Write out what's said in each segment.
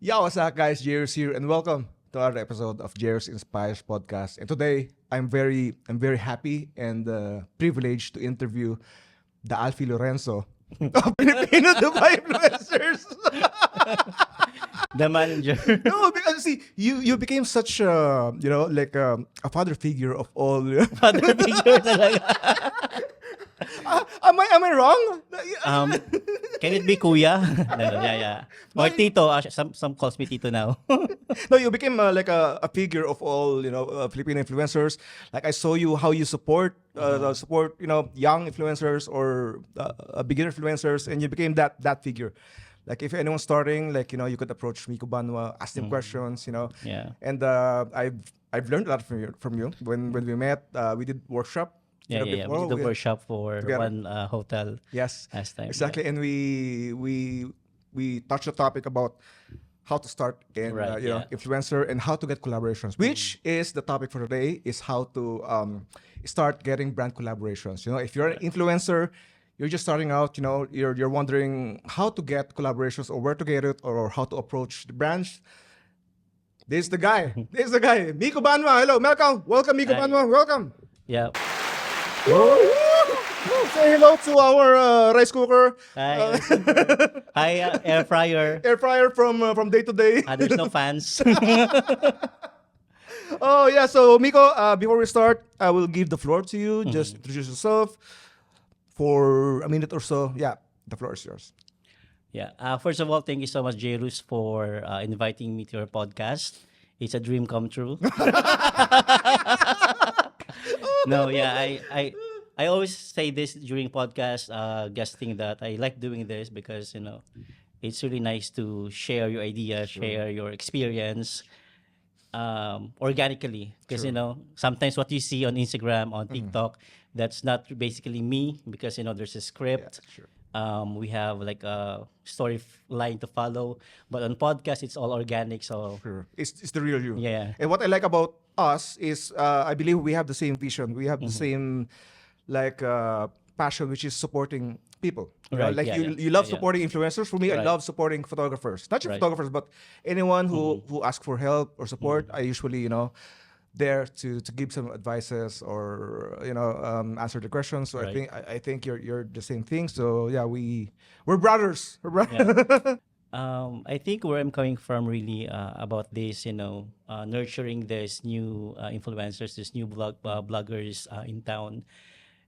Yo, what's up, guys? Jairus here, and welcome to another episode of Jairus Inspires podcast. And today, I'm very happy and privileged to interview the Alfie Lorenzo of Filipino Dubai influencers. The manager. No, because see, you became such like a father figure of all. Father figure talaga. Am I wrong? Um, can it be kuya? No, yeah. Or tito. Some calls me tito now. No, you became like a figure of all Filipino influencers. Like I saw you how you support young influencers or beginner influencers, and you became that figure. Like if anyone's starting, like you could approach Mico Banua, ask them questions, Yeah. And I've learned a lot from you when we met. We did workshop. Yeah. We Before did the workshop for together. one hotel Yes, last time. exactly. And we touched the topic about how to start in Right, yeah. influencer and how to get collaborations, which is the topic for today, is how to start getting brand collaborations. If you're an influencer, you're just starting out, you're wondering how to get collaborations or where to get it or how to approach the brands. This is the guy. This is the guy. Mico Banua. Hello, welcome, Mico Hi. Banua. Welcome. Yeah. Say hello to our rice cooker. Hi. Hi, air fryer. Air fryer from day to day. There's no fans. Oh yeah, so Mico, before we start, I will give the floor to you. Just introduce yourself for a minute or so. Yeah, the floor is yours. Yeah. First of all, thank you so much, Jairus, for inviting me to your podcast. It's a dream come true. No, yeah, I always say this during podcast guesting that I like doing this because it's really nice to share your idea, share your experience organically because sometimes what you see on Instagram, on TikTok, that's not basically me because there's a script. Yeah, sure. We have like a story line to follow, but on podcast it's all organic. So Sure. It's the real you. yeah. And what I like about us is I believe we have the same vision. We have the same passion, which is supporting people. Right, Like yeah, you love yeah. supporting influencers. For me, I Right. love supporting photographers. Not just Right. photographers, but anyone who asks for help or support. I usually there to give some advices or answer the questions. So Right. I think you're the same thing. So yeah, we're brothers. We're brothers. Yeah. I think where I'm coming from really about this, nurturing this new influencers, this new bloggers in town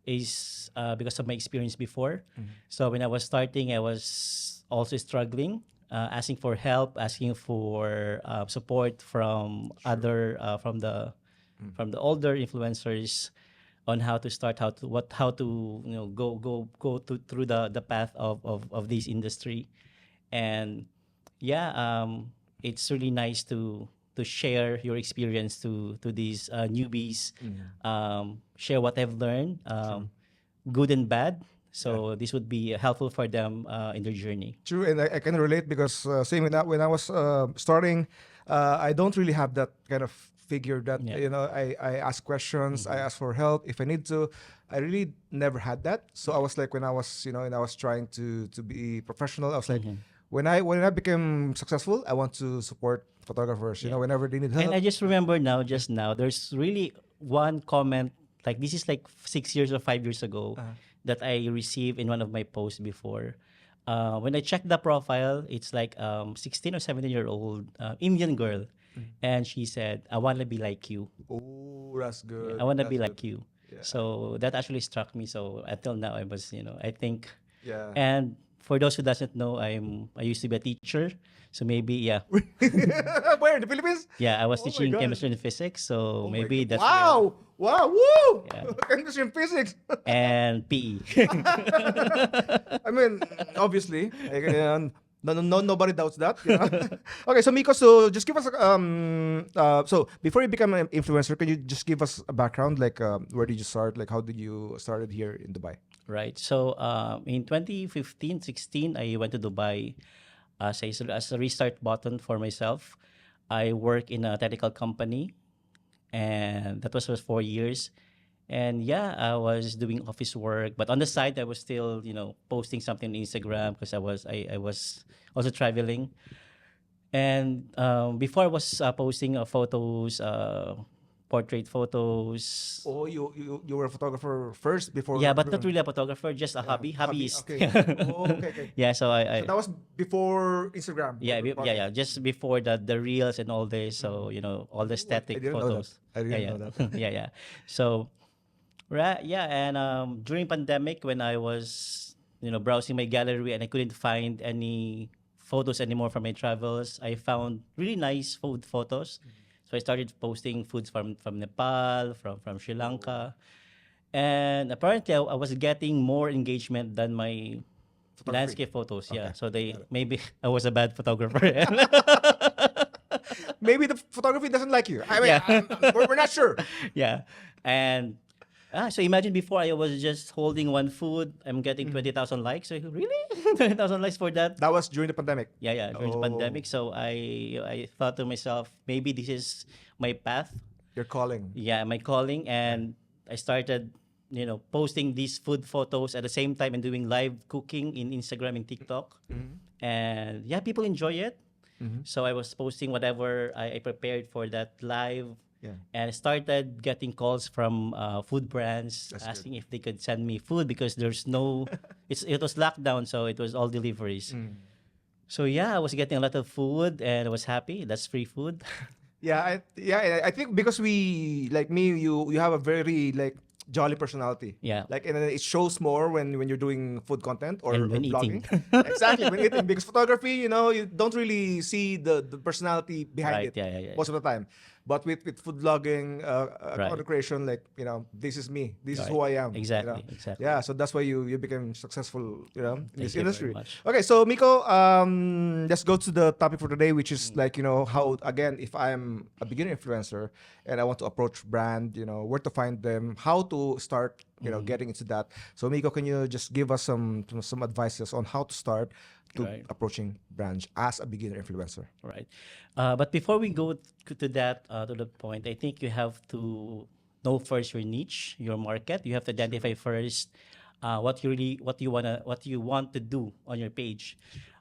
is because of my experience before. So when I was starting, I was also struggling, asking for help, asking for support from other from the older influencers on how to start, how to go through the path of this industry. And yeah, it's really nice to share your experience to these newbies, share what I've learned, good and bad. So this would be helpful for them in their journey. True, and I can relate because same when I was starting, I don't really have that kind of figure that Yeah. I ask questions, I ask for help if I need to. I really never had that. So I was like when I was and I was trying to be professional, I was like when I became successful, I want to support photographers. Whenever they need help. And I just remember now, just now, there's really one comment, like this is like 6 years or 5 years ago, that I received in one of my posts before. When I checked the profile, it's like 16 or 17-year-old Indian girl. And she said, I want to be like you. Oh, that's good. I want to That's be good. like you. Yeah. So that actually struck me. So until now, I was, I think, Yeah. and for those who doesn't know, I used to be a teacher. So maybe, yeah. Where in the Philippines? Yeah, I was Oh my teaching God. chemistry and physics. So Oh my maybe God. that's Wow! Wow! Woo! Yeah. Chemistry and physics. and PE. I mean, obviously, nobody doubts that. Okay, so Mico, so just give us so before you become an influencer, can you just give us a background, like where did you start, like how did you started here in Dubai? Right. So in 2015-16, I went to Dubai as a restart button for myself. I work in a technical company, and that was for 4 years. And yeah, I was doing office work, but on the side, I was still, posting something on Instagram because I was also traveling. And before I was posting photos, portrait photos. Oh, you were a photographer first Yeah, before but not doing, really a photographer, just a yeah, hobby, hobby. hobbyist. Okay. Oh, okay, okay. Yeah, so So that was before Instagram yeah, yeah, blogging. yeah, just before the reels and all this. Mm. So all the Oh, I static didn't know that. photos. I Yeah, didn't yeah, know that. yeah, yeah. So right, yeah, and during pandemic when I was browsing my gallery and I couldn't find any photos anymore from my travels, I found really nice food photos. So I started posting foods from Nepal, from Sri Oh, Lanka, and apparently I was getting more engagement than my photography. landscape photos. Okay, Yeah, so got they it. maybe I was a bad photographer. Maybe the photography doesn't like you. I mean, Yeah. we're not sure. Yeah. And so imagine before I was just holding one food, I'm getting Mhm. 20,000 likes. So really? 20,000 likes for that? That was during the pandemic. Yeah, yeah, during the Oh, pandemic. So I thought to myself, maybe this is my path. you're calling. Yeah, my calling. Yeah. And I started, posting these food photos at the same time and doing live cooking in Instagram and TikTok. Mhm. And yeah, people enjoy it. Mhm. So I was posting whatever I prepared for that live, Yeah, and I started getting calls from food brands that's good. asking if they could send me food because there's no, it was lockdown, so it was all deliveries. Mm. So yeah, I was getting a lot of food and I was happy. That's free food. I think because we like me, you have a very like jolly personality. Yeah, Like, and then it shows more when you're doing food content and or when eating. blogging. Exactly, when eating, because photography, you don't really see the personality behind Right. it Yeah. Yeah. Yeah. most of the time. But with food blogging, Right. content creation, like, this is me, this is Right. who I am. Exactly. Exactly. Yeah, so that's why you became successful, in this Thank you very industry. much. Okay, so Miko, let's go to the topic for today, which is Mm. like, how, again, if I'm a beginner influencer and I want to approach brand, where to find them, how to start, Mhm. getting into that. So Miko, can you just give us some advices on how to start to Right. approaching brands as a beginner influencer? Right. But before we go to that, to the point, I think you have to know first your niche, your market. You have to identify first what you want to do on your page.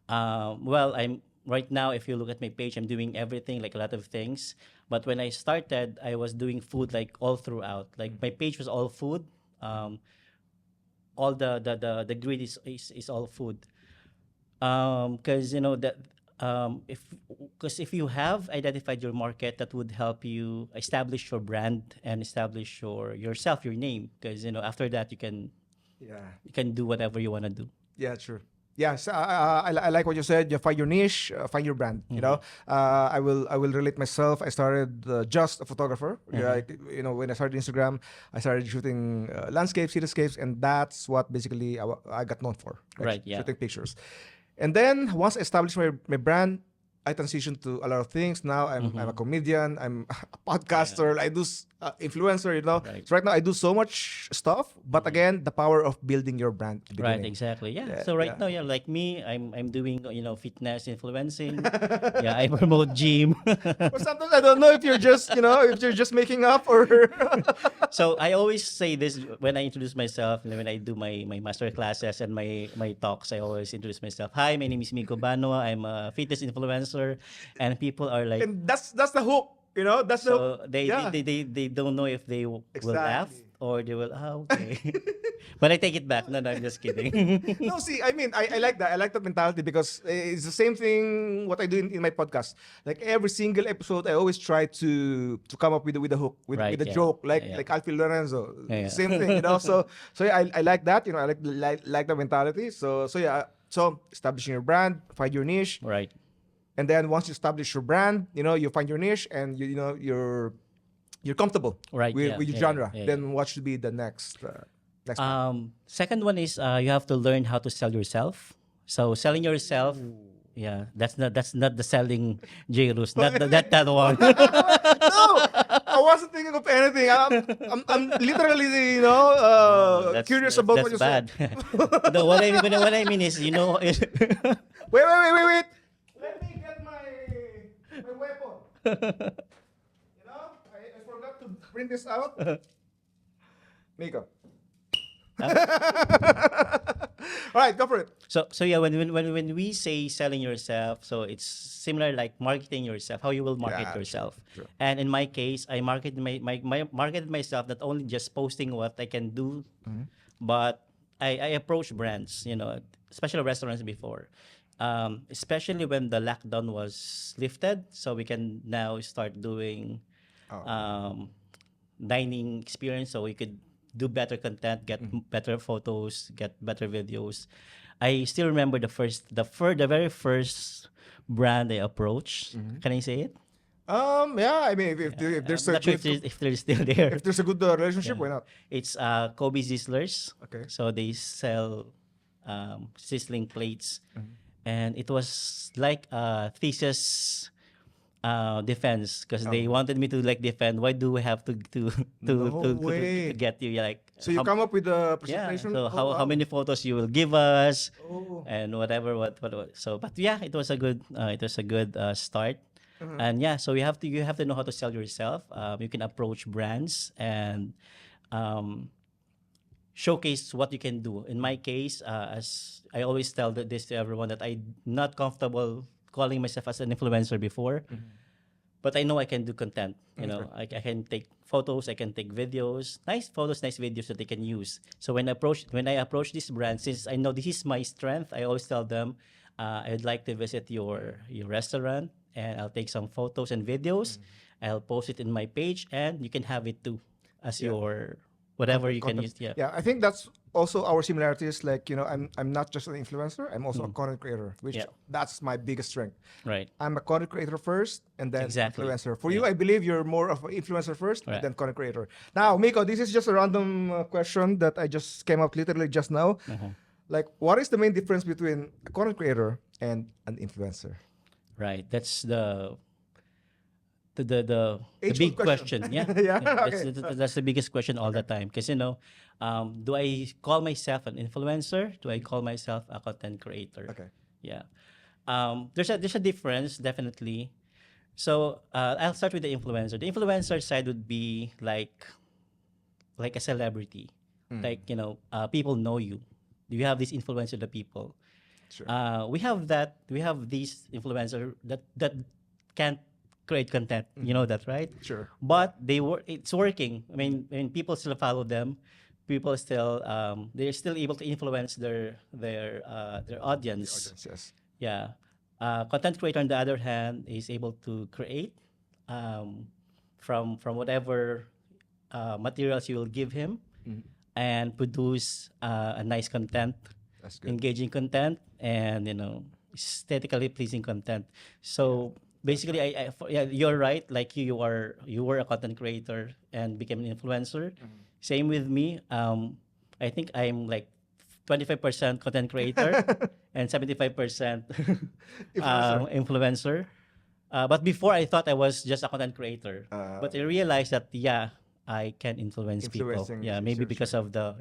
Well, I'm right now. If you look at my page, I'm doing everything, like a lot of things. But when I started, I was doing food like all throughout. Like my page was all food. Um, all the grid is all food, because that if because if you have identified your market, that would help you establish your brand and establish yourself, your name, because after that Yeah. you can do whatever you want to do. Yeah, true. Yeah, so, I like what you said. You find your niche, find your brand. Mm-hmm. I will relate myself. I started just a photographer. Yeah, Mm-hmm. when I started Instagram, I started shooting landscapes, cityscapes, and that's what basically I got known for, like Right, yeah. shooting pictures. And then once I established my brand, I transitioned to a lot of things. Now I'm a Mm-hmm. comedian. I'm a Yeah. podcaster. I do influencer. Right. So right now I do so much stuff. But Mm-hmm. again, the power of building your brand at the Right, beginning. exactly. Yeah. Yeah, So right yeah. now, yeah, like me, I'm doing fitness influencing. Yeah, I promote gym. Or sometimes I don't know if you're just making up or. So I always say this when I introduce myself, and when I do my master classes and my talks. I always introduce myself. Hi, my name is Mico Banua. I'm a fitness influencer, and people are like, And that's the hook. That's the hook. so Yeah, they don't know if they will laugh exactly. or they will, okay. But I take it back. No, no, I'm just kidding. No, see, I mean, I like that. I like that mentality because it's the same thing what I do in my podcast. Like every single episode, I always try to come up with a hook, with Right? a Yeah. joke, Yeah. like Yeah. like Alfie Lorenzo. Yeah. Same Yeah. thing. So yeah, I like that. I like the mentality. So yeah. So establishing your brand, find your niche, Right. and then once you establish your brand, you find your niche, and you're comfortable Right. Yeah. with your Yeah. Yeah. genre. Yeah. Yeah. Then what should be the next path? Second one is you have to learn how to sell yourself. So selling yourself, yeah, that's not the selling Jairus, not that one. No, I wasn't thinking of anything. I'm literally, No, curious about what that's you said. bad. No, what I mean is, Wait. Let me get my weapon. I forgot to bring this out. Miko. All right, go for it. So yeah, when we say selling yourself, so it's similar like marketing yourself, how you will market Yeah, yourself. true. And in my case, I marketed myself not only just posting what I can do, but I approach brands, especially restaurants before. Especially when the lockdown was lifted, so we can now start doing Oh. um, dining experience, so we could do better content, get better photos, get better videos. I still remember the very first brand I approached. Can I say it? Yeah, I mean, if there's I'm a not sure if, if they're still there. if there's a good relationship, Yeah. why not? It's Kobe Sizzlers. Okay. So they sell sizzling plates, and it was like a thesis defense because they wanted me to like defend. Why do we have No to way. get you? Yeah, like So you come up with a yeah. presentation. So Oh, how wow. many photos you will give us, Oh. and whatever what. So but yeah, it was a good start. And yeah, so you have to know how to sell yourself. You can approach brands and um, showcase what you can do. In my case, as I always tell this to everyone, that I'm not comfortable calling myself as an influencer before, but I know I can do content. I can take photos, I can take videos, nice photos, nice videos that they can use. So when I approach this brand, since I know this is my strength, I always tell them, I'd like to visit your restaurant, and I'll take some photos and videos. I'll post it in my page, and you can have it too as Yeah. your whatever you can Content. use. Yeah. Yeah, I think that's also our similarities. Like, I'm not just an influencer, I'm also a content creator, which Yeah. that's my biggest strength. Right. I'm a content creator first and then Exactly. influencer. For you, I believe you're more of an influencer first Right. and then content creator. Now, Miko, this is just a random question that I just came up literally just now. Like, what is the main difference between a content creator and an influencer? Right. That's the H1 big question. question. Yeah. Yeah, That's, okay. that's the biggest question all the time. Because do I call myself an influencer? Do I call myself a content creator? Okay. Yeah. There's a difference definitely. So I'll start with the influencer. The influencer side would be like a celebrity, like people know you. You have this influence with the people. Sure. We have that. We have these influencer that can't create content. You know that, right? Sure. But it's working. I mean, people still follow them. People still they're still able to influence their audience. Yes. Yeah. Content creator, on the other hand, is able to create from whatever materials you will give him, and produce a nice content, That's good. engaging content, and aesthetically pleasing content. So basically, yeah, you're right. Like you were a content creator and became an influencer. Same with me. I think I'm like 25% content creator and 75% influencer. But before, I thought I was just a content creator. But I realized that yeah, I can influence people. Influencing, Yeah, maybe sure, because sure. of the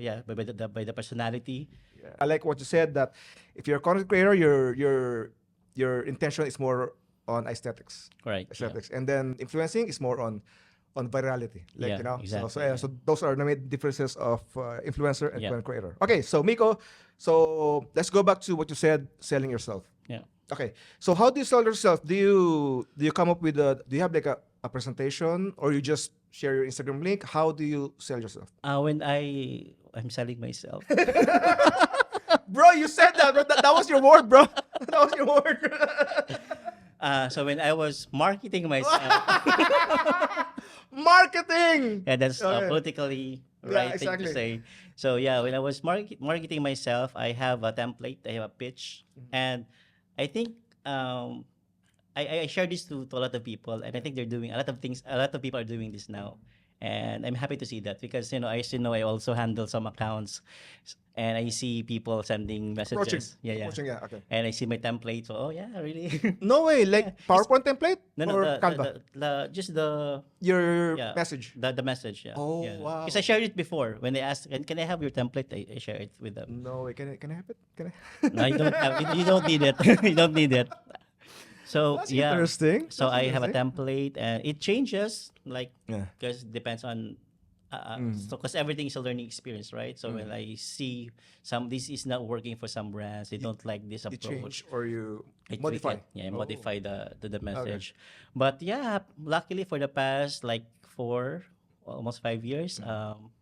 by the personality. Yeah. I like what you said that if you're a content creator, your intention is more on aesthetics. Right. Yeah. Aesthetics. And then influencing is more on virality. Like, Yeah, exactly, So, yeah. so those are the main differences of influencer and Yeah. content creator. Okay, so Miko, so let's go back to what you said, selling yourself. Yeah. Okay, so how do you sell yourself? Do you come up with do you have like a presentation, or you just share your Instagram link? How do you sell yourself? When I'm selling myself. Bro, you said that, bro. That was your word, bro. That was your word. So when I was marketing myself, Marketing. yeah, that's Okay. politically Yeah, right thing exactly. to say. So yeah, when I was marketing myself, I have a template, I have a pitch, and I think I share this to a lot of people, and I think they're doing a lot of things. A lot of people are doing this now, and I'm happy to see that because I also handle some accounts, and I see people sending Approaching. messages. Yeah, yeah. Approaching, yeah, okay. And I see my template. So oh yeah, really? No way, like PowerPoint template No, or the, Canva? just the Your yeah, message. the message. Yeah. Oh, yeah. wow. Because I shared it before when they asked, can I have your template? I share it with them. No way, can I have it? Can I? No, you don't have. You don't need it. You don't need it. So That's yeah. interesting. So That's I have a interesting. template, and it changes like Yeah. because depends on So because everything is a learning experience, right? So when I see this is not working for some brands, they don't like this You approach. change or you I tweak modify. it, yeah, Oh, modify the message. But yeah, luckily for the past like 4, almost 5 years,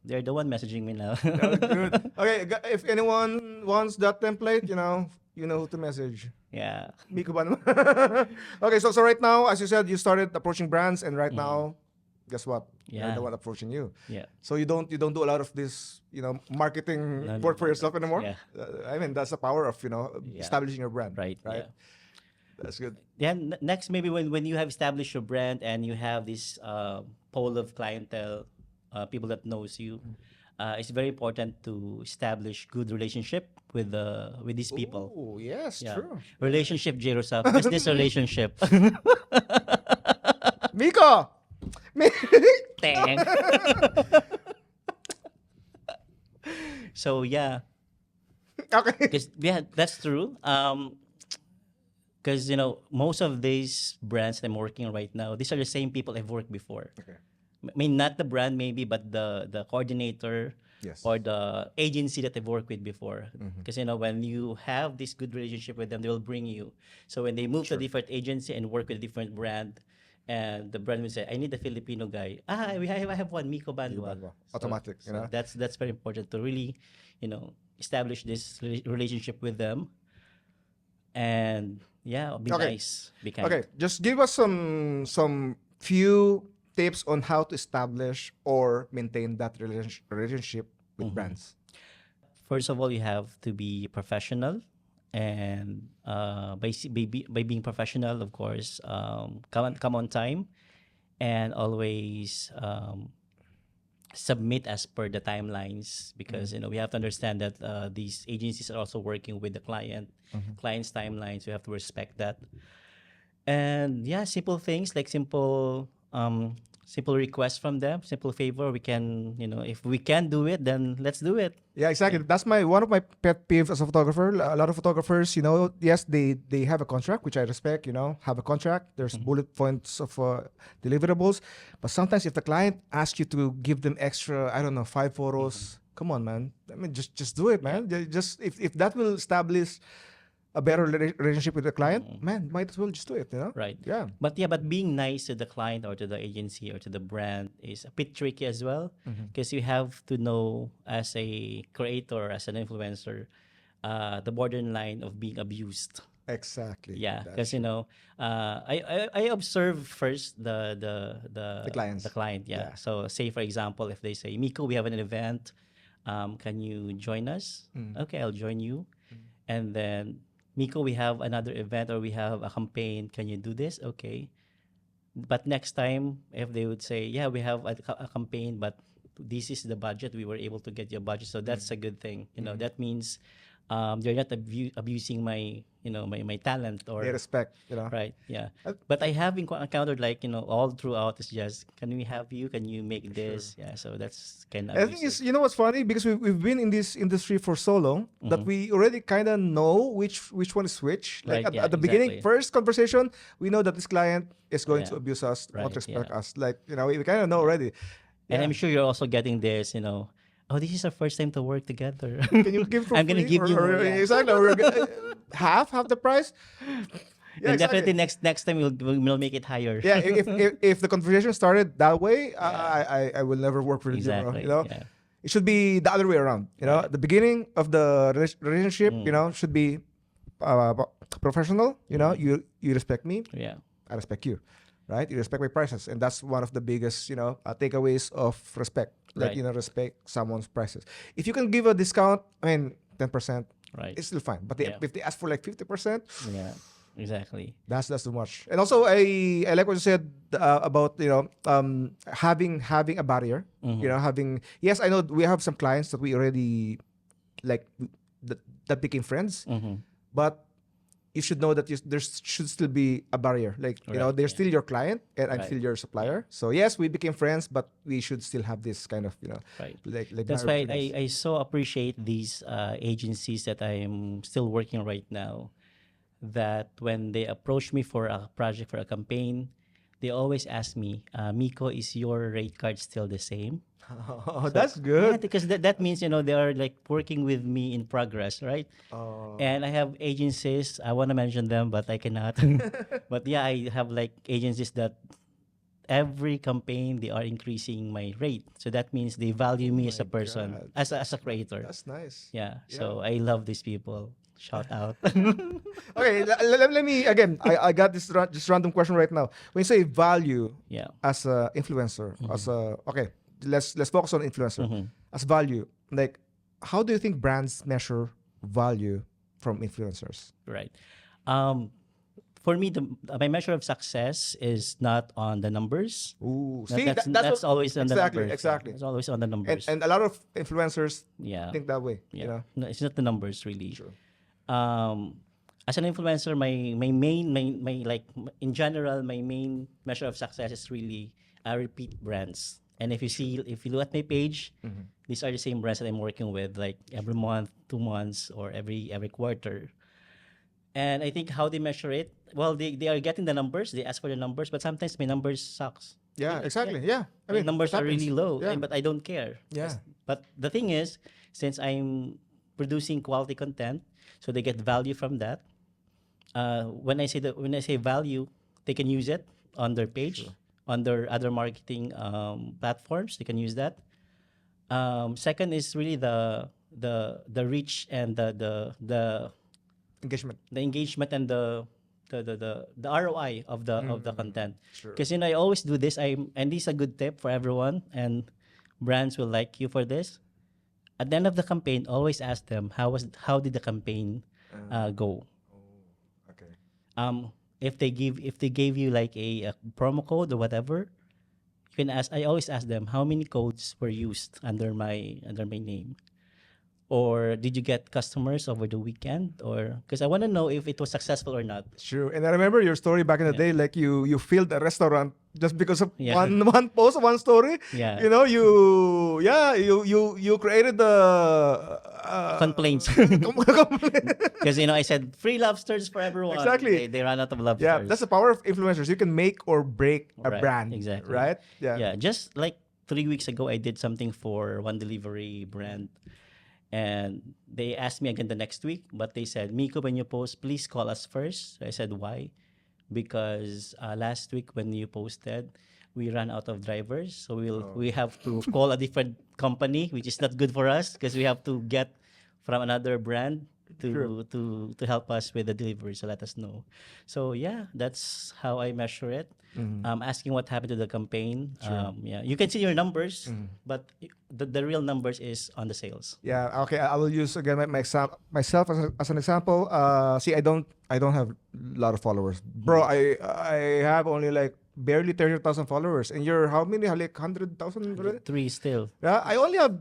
they're the one messaging me now. oh, good. Okay, if anyone wants that template, you know who to message. Yeah. Mico Banua. Okay, so right now, as you said, you started approaching brands, and right now, guess what? They're the Yeah. one approaching you. Yeah. So you don't do a lot of this, marketing No, no, work for no, yourself no. anymore. Yeah. I mean, that's the power of Yeah. establishing your brand, Right. right? Yeah. That's good. Yeah. Next, maybe when you have established your brand and you have this pool of clientele, people that knows you, it's very important to establish good relationship with these people. Oh, yes, Yeah. true. Relationship, Jerosaf. Business relationship. Miko. Tang. So yeah, Okay. because yeah, that's true. Because most of these brands that I'm working on right now, these are the same people I've worked before. Okay. I mean, not the brand maybe, but the coordinator Yes. or the agency that I've worked with before. Mm-hmm. Because when you have this good relationship with them, they will bring you. So when they move to a different agency and work with a different brand, and the brand will say, "I need a Filipino guy." I have one, Mico Banua. Banua. Automatic, So that's very important to really, establish this relationship with them, and yeah, be Okay. nice, be kind. Okay, just give us some few tips on how to establish or maintain that relationship with brands. First of all, you have to be professional, and by being professional, of course, come on time, and always submit as per the timelines, because we have to understand that these agencies are also working with the client's timelines. We have to respect that. And yeah, simple things like simple requests from them, simple favor. We can, if we can do it, then let's do it. Yeah, exactly. That's one of my pet peeves as a photographer. A lot of photographers, yes, they have a contract, which I respect. Have a contract. There's bullet points of deliverables, but sometimes if the client asks you to give them extra, I don't know, 5 photos. Come on, man. I mean, just do it, man. Just if that will establish a better relationship with the client, man, might as well just do it. Right. Yeah. But being nice to the client or to the agency or to the brand is a bit tricky as well, because you have to know, as a creator, as an influencer, the borderline of being abused. Exactly. Yeah, That's because I observe first the clients. the client. Yeah. Yeah. So say for example, if they say, "Mico, we have an event, can you join us?" Okay, I'll join you. And then, "Mico, we have another event or we have a campaign. Can you do this?" Okay. But next time, if they would say, "Yeah, we have a campaign, but this is the budget. We were able to get your budget," so that's a good thing. That means they're not abusing my my talent, or they respect. right. Yeah. But I have encountered, like, all throughout, it's just, "Can we have you? Can you make this?" Yeah. So that's kind of I think it's what's funny, because we've been in this industry for so long that we already kind of know which one is which. Like Right, yeah, at the beginning, exactly. first conversation, we know that this client is going Yeah. to abuse us, Right, won't respect yeah. us. Like we kind of know already. And Yeah. I'm sure you're also getting this, "Oh, this is our first time to work together. Can you give for I'm gonna free? give you more." Or Yeah. exactly, or half the price. Yeah, And exactly. definitely next time we'll make it higher. Yeah, if the conversation started that way, I will never work with Exactly. you. Yeah. It should be the other way around. Right. The beginning of the relationship, should be professional. You respect me, Yeah. I respect you, right? You respect my prices, and that's one of the biggest, takeaways of respect. Like, Right. respect someone's prices. If you can give a discount, I mean, 10%, Right. it's still fine. But Yeah. if they ask for like 50%, Yeah. Exactly. that's too much. And also, I like what you said about having a barrier. Having, yes, I know we have some clients that we already like that became friends, but you should know that there should still be a barrier. Like, Right, they're still your client and I'm Right. still your supplier. So yes, we became friends, but we should still have this kind of Right. like That's barrier why between us. I so appreciate these agencies that I'm still working right now, that when they approach me for a project, for a campaign, they always ask me, Miko, is your rate card still the same? Oh, that's Yeah, good. because that means, they are like working with me in progress, right? Oh, And I have agencies. I want to mention them, but I cannot. But yeah, I have like agencies that every campaign they are increasing my rate. So that means they value me as my a person, God. as a creator. That's nice. Yeah. Yeah. So I love these people. Shout out. Okay, let me again. I got this random question right now. When you say value Yeah. as a influencer, as a okay, let's focus on influencer Mhm. as value. Like, how do you think brands measure value from influencers? Right. Um, for me, my measure of success is not on the numbers. Ooh, That, see, that's that's what always on the exactly, numbers. Yeah. exactly. It's always on the And numbers. and a lot of influencers Yeah. think that way. You Yeah. know, No, it's not the numbers really. True. Um, as an influencer, my main my like in general, my main measure of success is really repeat brands. And if you look at my page, these are the same brands that I'm working with, like every month, 2 months, or every quarter. And I think how they measure it, well, they are getting the numbers, they ask for the numbers, but sometimes my numbers sucks. Yeah, exactly. Yeah, I My mean, numbers it are really happens. low, Yeah, but I don't care. yeah. But the thing is, since I'm producing quality content, so they get value from that. When I say value, they can use it on their page, on their other marketing platforms. They can use that. Second is really the reach and Engagement. the engagement and the ROI of the content. Sure. Because I always do this. And this is a good tip for everyone, and brands will like you for this. At the end of the campaign, always ask them how did the campaign go. Okay. If they gave you like a promo code or whatever, you can ask. I always ask them how many codes were used under my name. Or did you get customers over the weekend? Or because I want to know if it was successful or not. True. And I remember your story back in the day, like you filled a restaurant just because of Yeah. one post, one story. Yeah. You know, you created the Complaints. complaint. Because I said free lobsters for everyone. Exactly. They ran out of lobsters. Yeah, that's the power of influencers. You can make or break a Right, brand. exactly. Right? Yeah. Just like 3 weeks ago, I did something for one delivery brand. And they asked me again the next week, but they said, Miko, when you post, please call us first. I said, why? Because last week when you posted, we ran out of drivers. So we have to call a different company, which is not good for us because we have to get from another brand to help us with the delivery. So let us know. So yeah, that's how I measure it. Asking what happened to the campaign. Yeah, you can see your numbers, but the real numbers is on the sales. Yeah. Okay. I will use again myself as an example. See, I don't have a lot of followers, bro. I have only like barely 30,000 followers, and you're how many? Like 100,000 already? 3 still. Yeah. I only have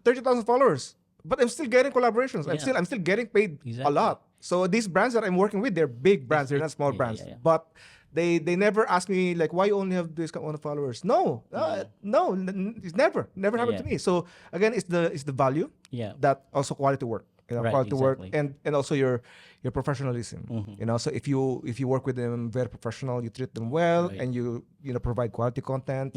30,000 followers, but I'm still getting collaborations. Yeah. I'm still getting paid a Exactly. lot. So these brands that I'm working with, they're big brands. They're not small yeah, brands. yeah. But they never ask me like, why you only have this kind of followers? No, no, it's never happened to Yeah. me. So again, it's the value Yeah. that also quality work. Right, Quality work exactly. and also your professionalism. So if you work with them very professional, you treat them well, Right. and you provide quality content,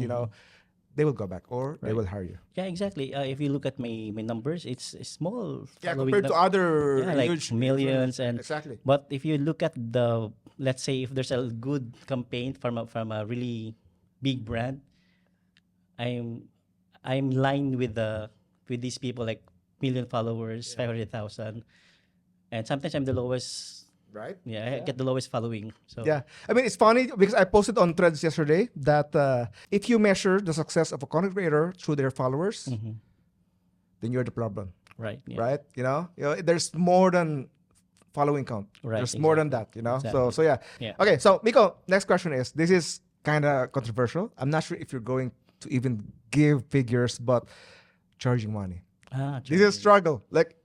they will go back or they Right. will hire you. Yeah, exactly. If you look at my numbers, it's small. Yeah, following compared to other yeah, like huge millions and exactly. But if you look at let's say if there's a good campaign from a really big brand, I'm lined with these people like million followers, 500,000, and sometimes I'm the lowest. Right? Yeah, I get the lowest following. So Yeah. I mean, it's funny because I posted on Threads yesterday that if you measure the success of a content creator through their followers, then you're the problem, right. Yeah. right? There's more than following count. Right, There's more than that, Exactly. So yeah. Yeah. Okay, so Mico, next question is, this is kind of controversial. I'm not sure if you're going to even give figures, but charging money. This is a struggle. Like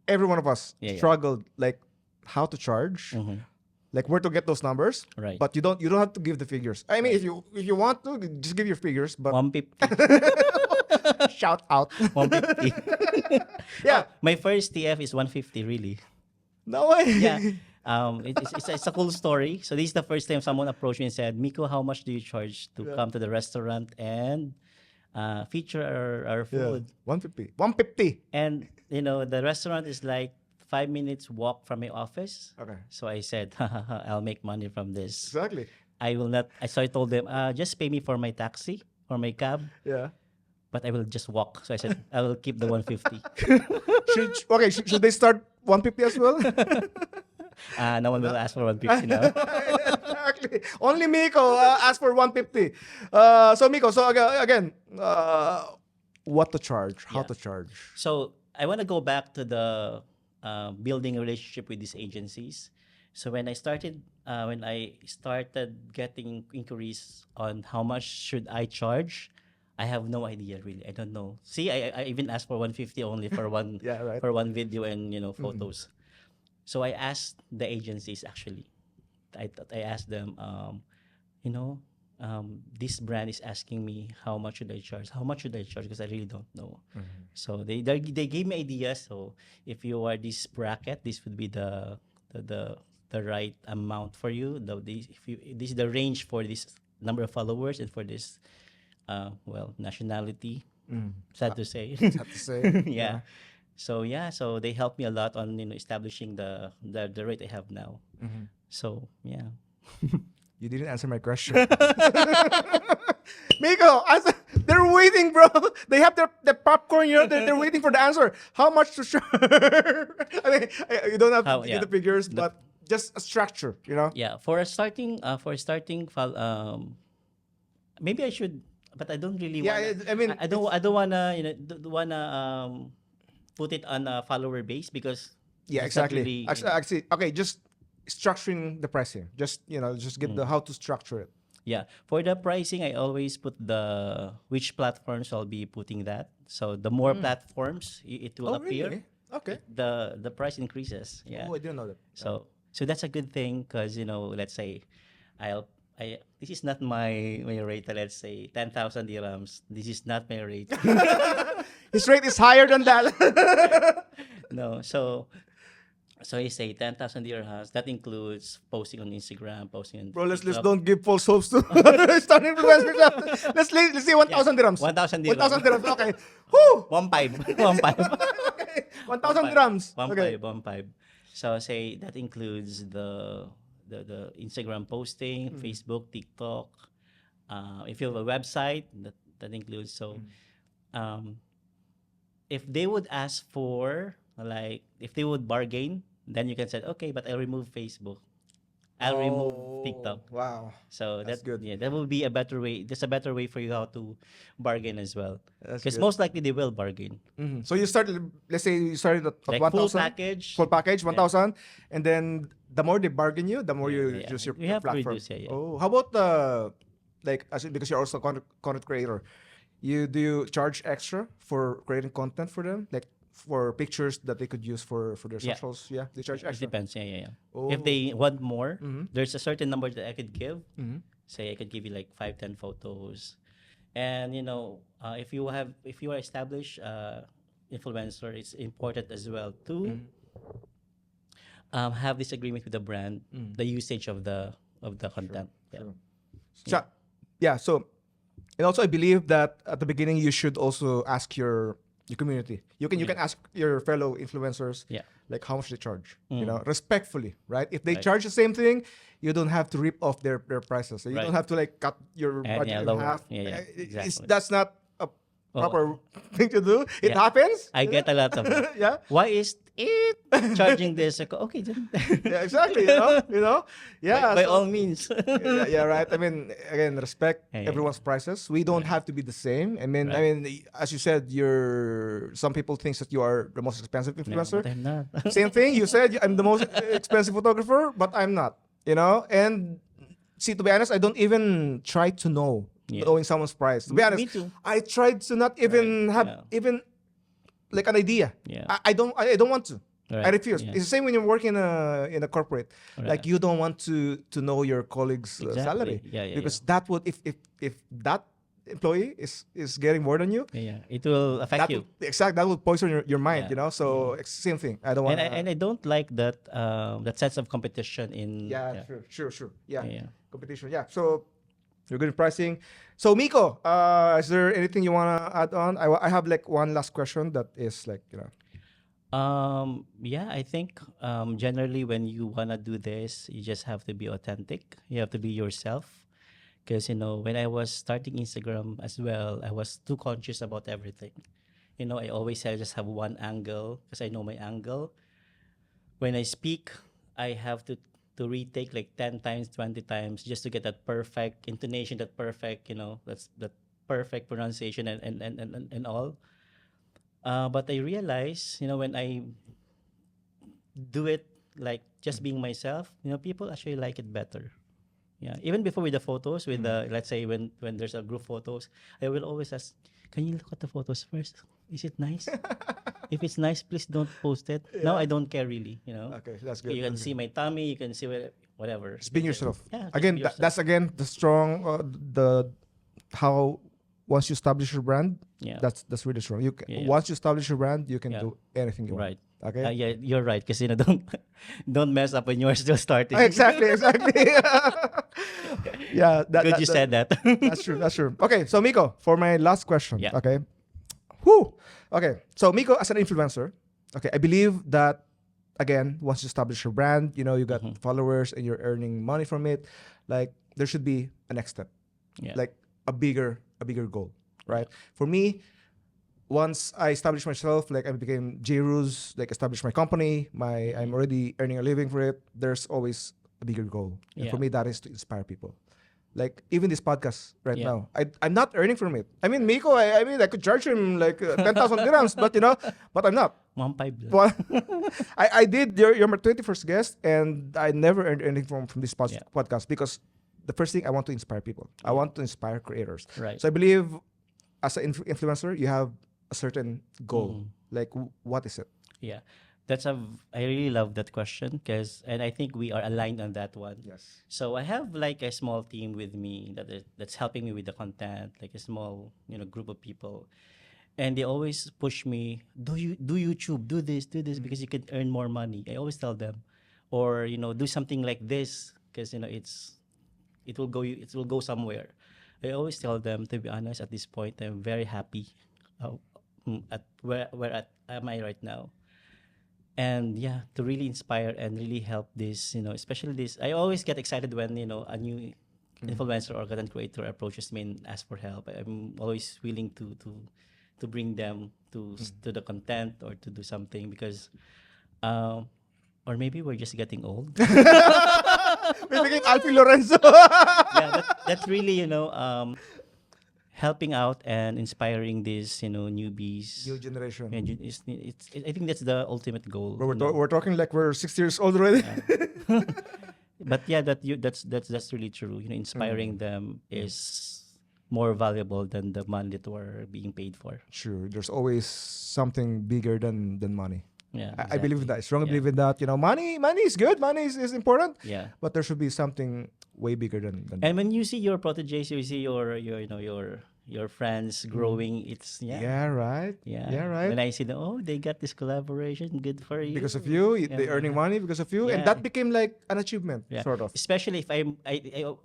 every one of us Yeah. struggled, like how to charge, like where to get those numbers. Right. But you don't have to give the figures. I mean, if you want to, just give your figures. But 150. shout out. 150. Yeah. My first TF is 150 really. No way. Yeah. It's a cool story. So this is the first time someone approached me and said, "Mico, how much do you charge to come to the restaurant and feature our Yeah. food?" 150. 150. And the restaurant is like 5 minutes walk from my office. Okay. So I said, "Ha, ha, ha, I'll make money from this. Exactly. I will not." So I told them, just pay me for my taxi or my cab, Yeah. but I will just walk. So I said, I will keep the 150. Should they start 150 as well? No one will ask for 150 now. Exactly. Only Mico asked for 150. So Mico, again, what to charge? How Yeah. to charge? So I want to go back to the building a relationship with these agencies. So when I started getting inquiries on how much should I charge, I have no idea really. I don't know. See, I even asked for 150 only for one Yeah, right. for one video and photos. So I asked the agencies actually. I asked them, this brand is asking me how much should I charge? How much should I charge? Because I really don't know. So they gave me ideas. So if you are this bracket, this would be the right amount for you. This is the range for this number of followers and for this nationality. Sad to say. Have to say. Yeah. So they helped me a lot on establishing the rate I have now. So yeah. You didn't answer my question. Mico, they're waiting, bro. They have the popcorn, they're waiting for the answer. How much to charge? I mean, you don't have to give the figures, but just a structure, Yeah, for a starting maybe I should, but I don't really Yeah, wanna, I mean, I don't wanna put it on a follower base because yeah, it's not exactly. really, Actually, okay, just structuring the pricing. Just get the how to structure it. yeah. For the pricing, I always put which platforms I'll be putting that. So the more platforms it will appear, Really? Okay. the price increases. Yeah. Oh, I didn't know that. So that's a good thing because let's say this is not my rate. Let's say 10,000 dirhams. This is not my rate. His rate is higher than that. No, so you say 10,000 dirhams. That includes posting on Instagram, posting on Bro, let's TikTok. don't give false hopes to starting influencers. Let's say 1,000 dirhams. 1,000 dirhams. 1,000 dirhams. Okay. Whoo! 1.5. 1.5. Okay. 1,000 dirhams. 1.5. Okay. 1.5. So say that includes the Instagram posting, Facebook, TikTok. If you have a website, that includes. So, if they would ask for if they would bargain, then you can say, okay, but I'll remove Facebook, I'll remove TikTok. Wow. So That's good. Yeah, that will be a better way. There's a better way for you how to bargain as well. That's Because good. most likely they will bargain. So you started, let's say you started at Like 1,000. full package. 1,000. And then the more they bargain you, the more you Yeah. use your You have to platform. reduce, yeah. Oh, how about because you're also a content creator, do you charge extra for creating content for them? Like for pictures that they could use for their Yeah. socials? Yeah, they charge It extra. depends. Yeah. Oh. If they want more, Mhm. there's a certain number that I could give. Mhm. Say I could give you like 5-10 photos, and if you are established influencer, it's important as well to have this agreement with the brand, the usage of the content. Yeah. So, and also I believe that at the beginning you should also ask your community. You can ask your fellow influencers, Yeah. like how much they charge. Respectfully, right? If they Right. charge the same thing, you don't have to rip off their prices. So you Right. don't have to like cut your And, budget in lower. half. Yeah, exactly. That's not a proper thing to do. It Yeah. happens. I get a lot of it. Yeah. Why is it charging this? I go, okay, then. Yeah, exactly. Yeah. by so- all means. yeah, right. I mean, again, respect Yeah. everyone's prices. We don't have to be the same. I mean, as you said, some people think that you are the most expensive No, influencer. but I'm not. Same thing. You said I'm the most expensive photographer, but I'm not. And see, to be honest, I don't even try to knowing someone's price. To be honest, Me too. I tried to not even Right, have yeah. even like an idea. Yeah. I don't want to. I Right, refuse. yeah. It's the same when you're working in a corporate. Like Right. you don't want to know your colleague's Exactly. salary Yeah, because that would if that employee is getting more than you, Yeah, it will affect you. that will poison your mind, Yeah. you know. So same thing. I don't want And I don't like that that sense of competition in yeah, sure. Yeah. yeah. Competition. Yeah. So you're good in pricing. So Miko, is there anything you wanna add on? I have like one last question that is like, you know. Yeah, I think generally when you wanna do this, you just have to be authentic. You have to be yourself. Because when I was starting Instagram as well, I was too conscious about everything. I always say I just have one angle because I know my angle. When I speak, I have to retake like 10 times, 20 times just to get that perfect intonation, that perfect, that's that perfect pronunciation and all. But I realize, when I do it like just being myself, people actually like it better. Yeah, even before with the photos, with the let's say when there's a group photos, I will always ask, "Can you look at the photos first? Is it nice? If it's nice, please don't post it." Now I don't care really. Okay, that's good. You can see my tummy, you can see whatever. Just being yourself. Yeah, just Again, be yourself. that's again the strong the how once you establish your brand, Yeah. that's really strong. Yeah. Once you establish your brand, you can Yeah. do anything you Right. want. Okay. Yeah, you're right. Because don't mess up when you're still starting. Exactly. Yeah, Good you said that. that's true. That's true. Okay, so Miko, for my last question. Yeah. Okay. Whew. Okay, so Miko, as an influencer, okay, I believe that again, once you establish your brand, you got followers and you're earning money from it, like there should be a next step, Yeah. like a bigger goal, right? For me, once I established myself, like I became J-Ruse, like established my company, I'm already earning a living for it. There's always a bigger goal, and for Yeah. me, that is to inspire people. Like even this podcast right Yeah. now, I'm not earning from it. I mean, Miko, I mean, I could charge him like 10,000 dirhams, but but I'm not. 1.5 lang. Well, I did. You're my 21st guest, and I never earned anything from this Yeah. podcast because the first thing I want to inspire people. I want to inspire creators. Right. So I believe as an influencer, you have a certain goal. Like what is it? Yeah. I really love that question and I think we are aligned on that one. Yes. So I have like a small team with me that's helping me with the content, like a small, group of people. And they always push me, do YouTube, do this because you can earn more money. I always tell them, or do something like this because it will go somewhere. I always tell them, to be honest, at this point I'm very happy at where am I right now. And yeah, to really inspire and really help this, especially this, I always get excited when a new influencer or content creator approaches me and asks for help. I'm always willing to bring them to the content or to do something because or maybe we're just getting old. We became Alfie Lorenzo. Yeah, that's really helping out and inspiring these newbies. New generation. And I think that's the ultimate goal. Bro, we're talking like we're 6 years old already. But yeah, that's really true. Inspiring them is more valuable than the money that we're being paid for. Sure, there's always something bigger than money. Yeah, I believe in that. I strongly Yeah. believe in that. Money is good. Money is important. Yeah. But there should be something way bigger than And when you see your proteges, you see your friends growing. It's yeah, right. Yeah. Yeah, right. When I see them, they got this collaboration. Good for you. Because of you, Yeah, they're earning money because of you, and Yeah. that became like an achievement, Yeah. sort of. Especially if I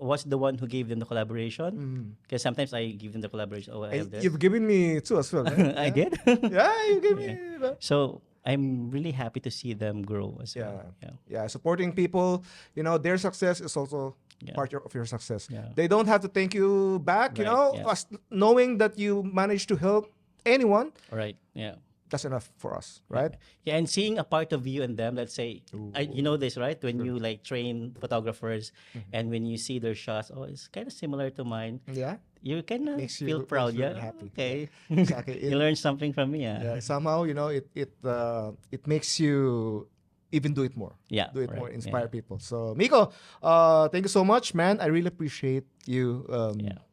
was the one who gave them the collaboration. Because sometimes I give them the collaboration. Oh, I have this. You've given me too as well. Right? I did. Yeah, you gave me. So I'm really happy to see them grow as well. Yeah, supporting people. Their success is also Yeah. part of your success. Yeah. They don't have to thank you back. Right, yeah. As knowing that you managed to help anyone, All right. Yeah. that's enough for us, right? Yeah, and seeing a part of you and them, let's say, you know this, right? When you like train photographers and when you see their shots, it's kind of similar to mine. Yeah. You kind of Makes you- feel proud, makes you yeah. happy. Okay. Exactly. You learn something from me, Yeah, somehow it makes you even do it more. Yeah, Do it right, more, inspire yeah. people. So Miko, thank you so much, man. I really appreciate you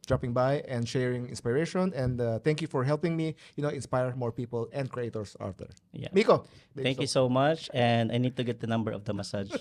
dropping by and sharing inspiration, and thank you for helping me, inspire more people and creators out there. Yeah. Miko, Thank you so much, and I need to get the number of the massage.